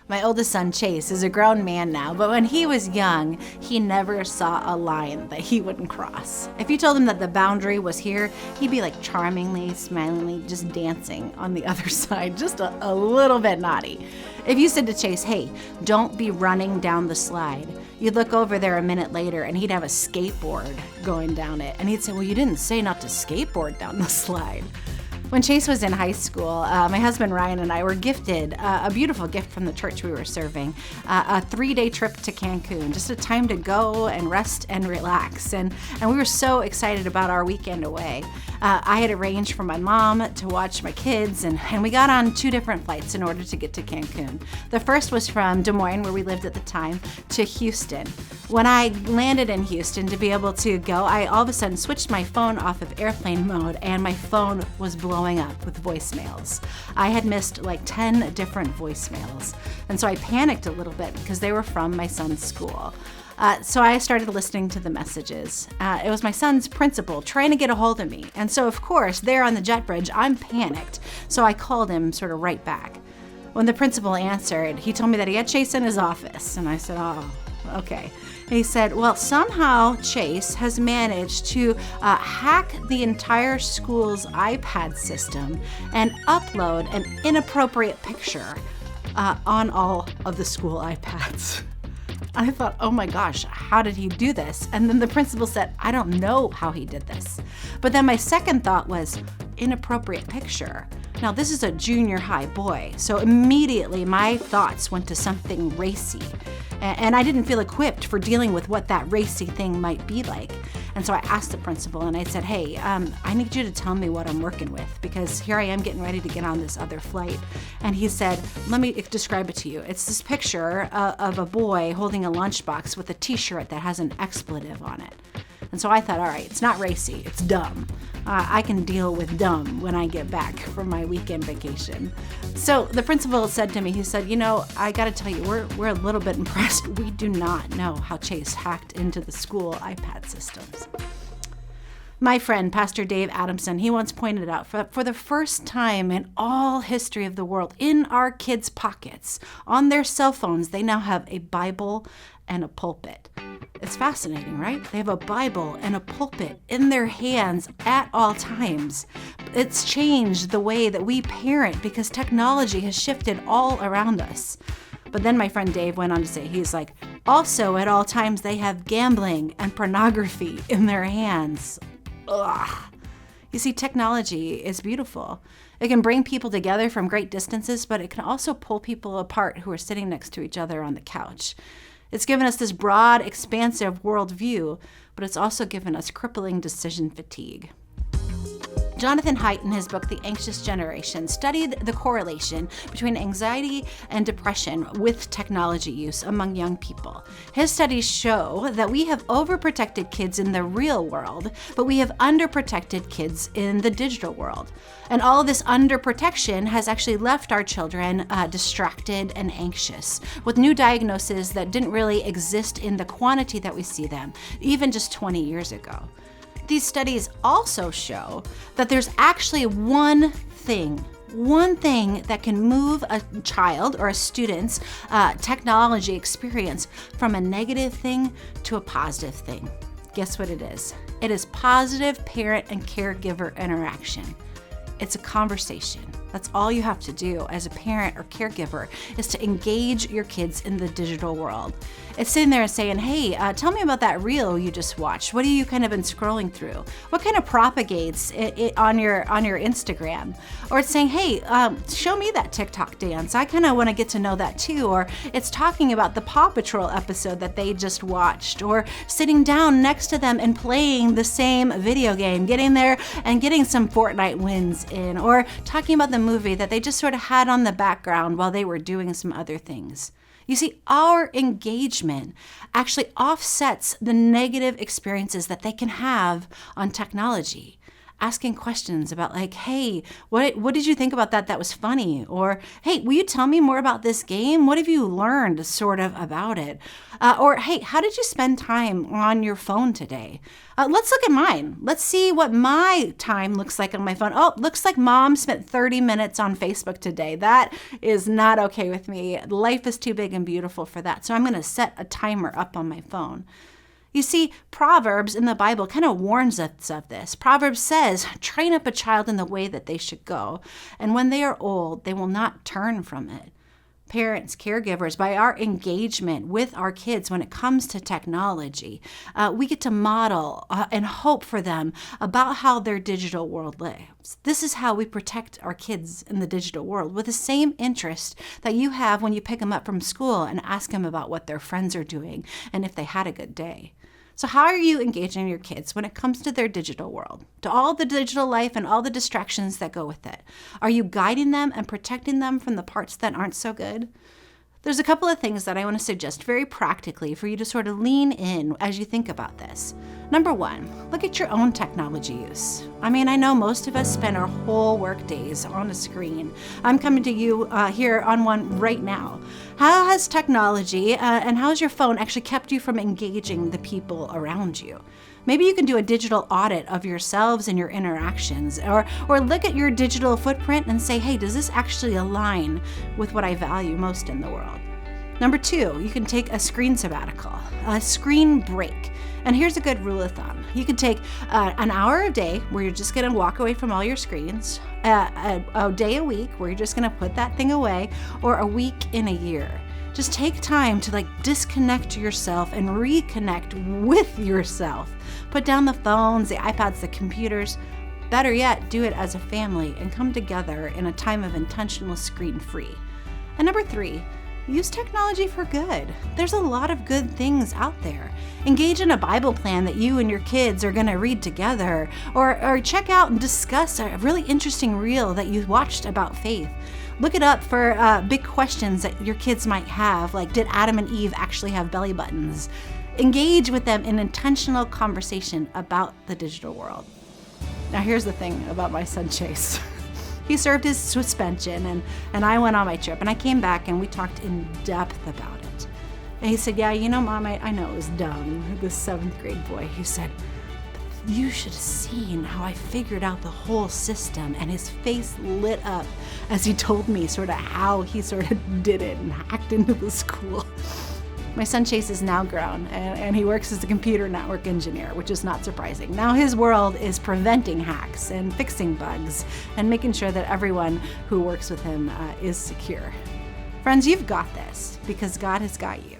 My oldest son, Chase, is a grown man now, but when he was young, he never saw a line that he wouldn't cross. If you told him that the boundary was here, he'd be like charmingly, smilingly, just dancing on the other side, just a little bit naughty. If you said to Chase, hey, don't be running down the slide, you'd look over there a minute later and he'd have a skateboard going down it. And he'd say, well, you didn't say not to skateboard down the slide. When Chase was in high school, my husband Ryan and I were gifted a beautiful gift from the church we were serving, a 3-day trip to Cancun, just a time to go and rest and relax. And we were so excited about our weekend away. I had arranged for my mom to watch my kids, and we got on 2 different flights in order to get to Cancun. The first was from Des Moines, where we lived at the time, to Houston. When I landed in Houston to be able to go, I all of a sudden switched my phone off of airplane mode, and my phone was blowing up with voicemails. I had missed like 10 different voicemails, and so I panicked a little bit because they were from my son's school. So I started listening to the messages. It was my son's principal trying to get a hold of me, and so of course, there on the jet bridge, I'm panicked, so I called him sort of right back. When the principal answered, he told me that he had Chase in his office, and I said, oh, okay. And he said, well, somehow Chase has managed to hack the entire school's iPad system and upload an inappropriate picture on all of the school iPads. I thought, oh my gosh, how did he do this? And then the principal said, I don't know how he did this. But then my second thought was, inappropriate picture. Now, this is a junior high boy, so immediately my thoughts went to something racy. And I didn't feel equipped for dealing with what that racy thing might be like. And so I asked the principal and I said, hey, I need you to tell me what I'm working with, because here I am getting ready to get on this other flight. And he said, let me describe it to you. It's this picture of a boy holding a lunchbox with a t-shirt that has an expletive on it. And so I thought, all right, it's not racy, it's dumb. I can deal with dumb when I get back from my weekend vacation. So the principal said to me, he said, I gotta tell you, we're a little bit impressed. We do not know how Chase hacked into the school iPad systems. My friend, Pastor Dave Adamson, he once pointed out, for the first time in all history of the world, in our kids' pockets, on their cell phones, they now have a Bible and a pulpit. It's fascinating, right? They have a Bible and a pulpit in their hands at all times. It's changed the way that we parent because technology has shifted all around us. But then my friend Dave went on to say, he's like, also at all times they have gambling and pornography in their hands. Ugh. You see, technology is beautiful. It can bring people together from great distances, but it can also pull people apart who are sitting next to each other on the couch. It's given us this broad, expansive worldview, but it's also given us crippling decision fatigue. Jonathan Haidt, in his book, The Anxious Generation, studied the correlation between anxiety and depression with technology use among young people. His studies show that we have overprotected kids in the real world, but we have underprotected kids in the digital world. And all of this underprotection has actually left our children distracted and anxious, with new diagnoses that didn't really exist in the quantity that we see them, even just 20 years ago. These studies also show that there's actually one thing that can move a child or a student's technology experience from a negative thing to a positive thing. Guess what it is? It is positive parent and caregiver interaction. It's a conversation. That's all you have to do as a parent or caregiver, is to engage your kids in the digital world. It's sitting there and saying, hey, tell me about that reel you just watched. What have you kind of been scrolling through? What kind of propagates it on your Instagram? Or it's saying, hey, show me that TikTok dance. I kind of want to get to know that too. Or it's talking about the Paw Patrol episode that they just watched. Or sitting down next to them and playing the same video game, getting there and getting some Fortnite wins in. Or talking about the movie that they just sort of had on the background while they were doing some other things. You see, our engagement actually offsets the negative experiences that they can have on technology. asking questions about like, hey, what did you think about that? That was funny. Or, hey, will you tell me more about this game? What have you learned sort of about it? Or, hey, how did you spend time on your phone today? Let's look at mine. Let's see what my time looks like on my phone. Oh, looks like mom spent 30 minutes on Facebook today. That is not okay with me. Life is too big and beautiful for that. So I'm going to set a timer up on my phone. You see, Proverbs in the Bible kind of warns us of this. Proverbs says, train up a child in the way that they should go, and when they are old, they will not turn from it. Parents, caregivers, by our engagement with our kids when it comes to technology, we get to model and hope for them about how their digital world lives. This is how we protect our kids in the digital world with the same interest that you have when you pick them up from school and ask them about what their friends are doing and if they had a good day. So how are you engaging your kids when it comes to their digital world, to all the digital life and all the distractions that go with it? Are you guiding them and protecting them from the parts that aren't so good? There's a couple of things that I want to suggest very practically for you to sort of lean in as you think about this. Number one, look at your own technology use. I mean, I know most of us spend our whole work days on a screen. I'm coming to you here on one right now. How has technology and how has your phone actually kept you from engaging the people around you? Maybe you can do a digital audit of yourselves and your interactions, or look at your digital footprint and say, hey, does this actually align with what I value most in the world? Number two, you can take a screen sabbatical, a screen break. And here's a good rule of thumb. You can take an hour a day where you're just going to walk away from all your screens, a day a week where you're just going to put that thing away, or a week in a year. Just take time to disconnect yourself and reconnect with yourself. Put down the phones, the iPads, the computers. Better yet, do it as a family and come together in a time of intentional screen-free. And number three, use technology for good. There's a lot of good things out there. Engage in a Bible plan that you and your kids are going to read together, or check out and discuss a really interesting reel that you watched about faith. Look it up for big questions that your kids might have, like did Adam and Eve actually have belly buttons? Engage with them in intentional conversation about the digital world. Now here's the thing about my son Chase. He served his suspension and I went on my trip and I came back and we talked in depth about it. And he said, yeah, Mom, I know it was dumb, this 7th grade boy. He said, but you should have seen how I figured out the whole system. And his face lit up as he told me sort of how he sort of did it and hacked into the school. My son Chase is now grown and he works as a computer network engineer, which is not surprising. Now his world is preventing hacks and fixing bugs and making sure that everyone who works with him is secure. Friends, you've got this because God has got you.